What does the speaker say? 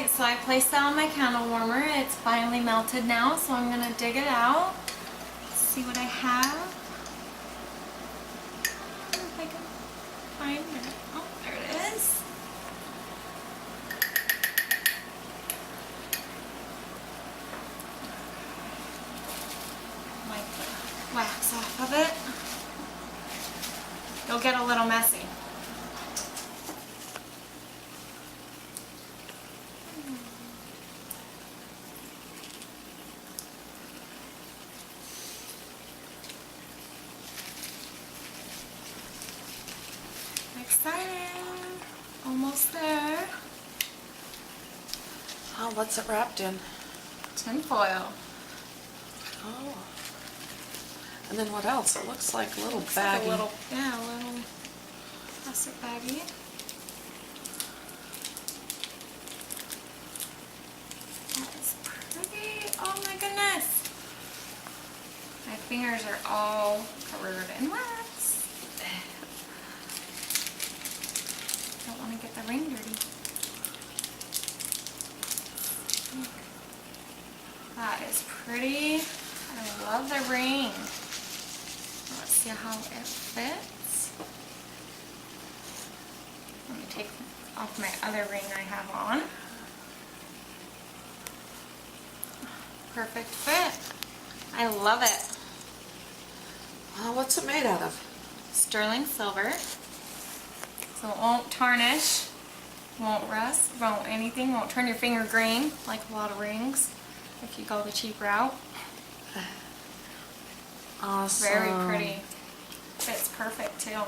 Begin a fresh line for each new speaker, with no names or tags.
Alright, so I placed that on my candle warmer. It's finally melted now, so I'm going to dig it out. See what I have. If I can find it. Oh, there it is. Wipe the wax off of it. It'll get a little messy. Exciting! Almost there.
Oh, what's it wrapped in?
Tin foil.
Oh. And then what else? It looks like a little
Looks
baggie.
like a little plastic baggie. That is pretty. Oh my goodness. My fingers are all covered in wax. Don't want to get the ring dirty. That is pretty. I love the ring. Let's see how it fits. Let me take off my other ring I have on. Perfect fit. I love it.
What's it made out of?
Sterling silver. So it won't tarnish, won't rust, won't anything, won't turn your finger green like a lot of rings if you go the cheap route.
Awesome.
Very pretty. Fits perfect too.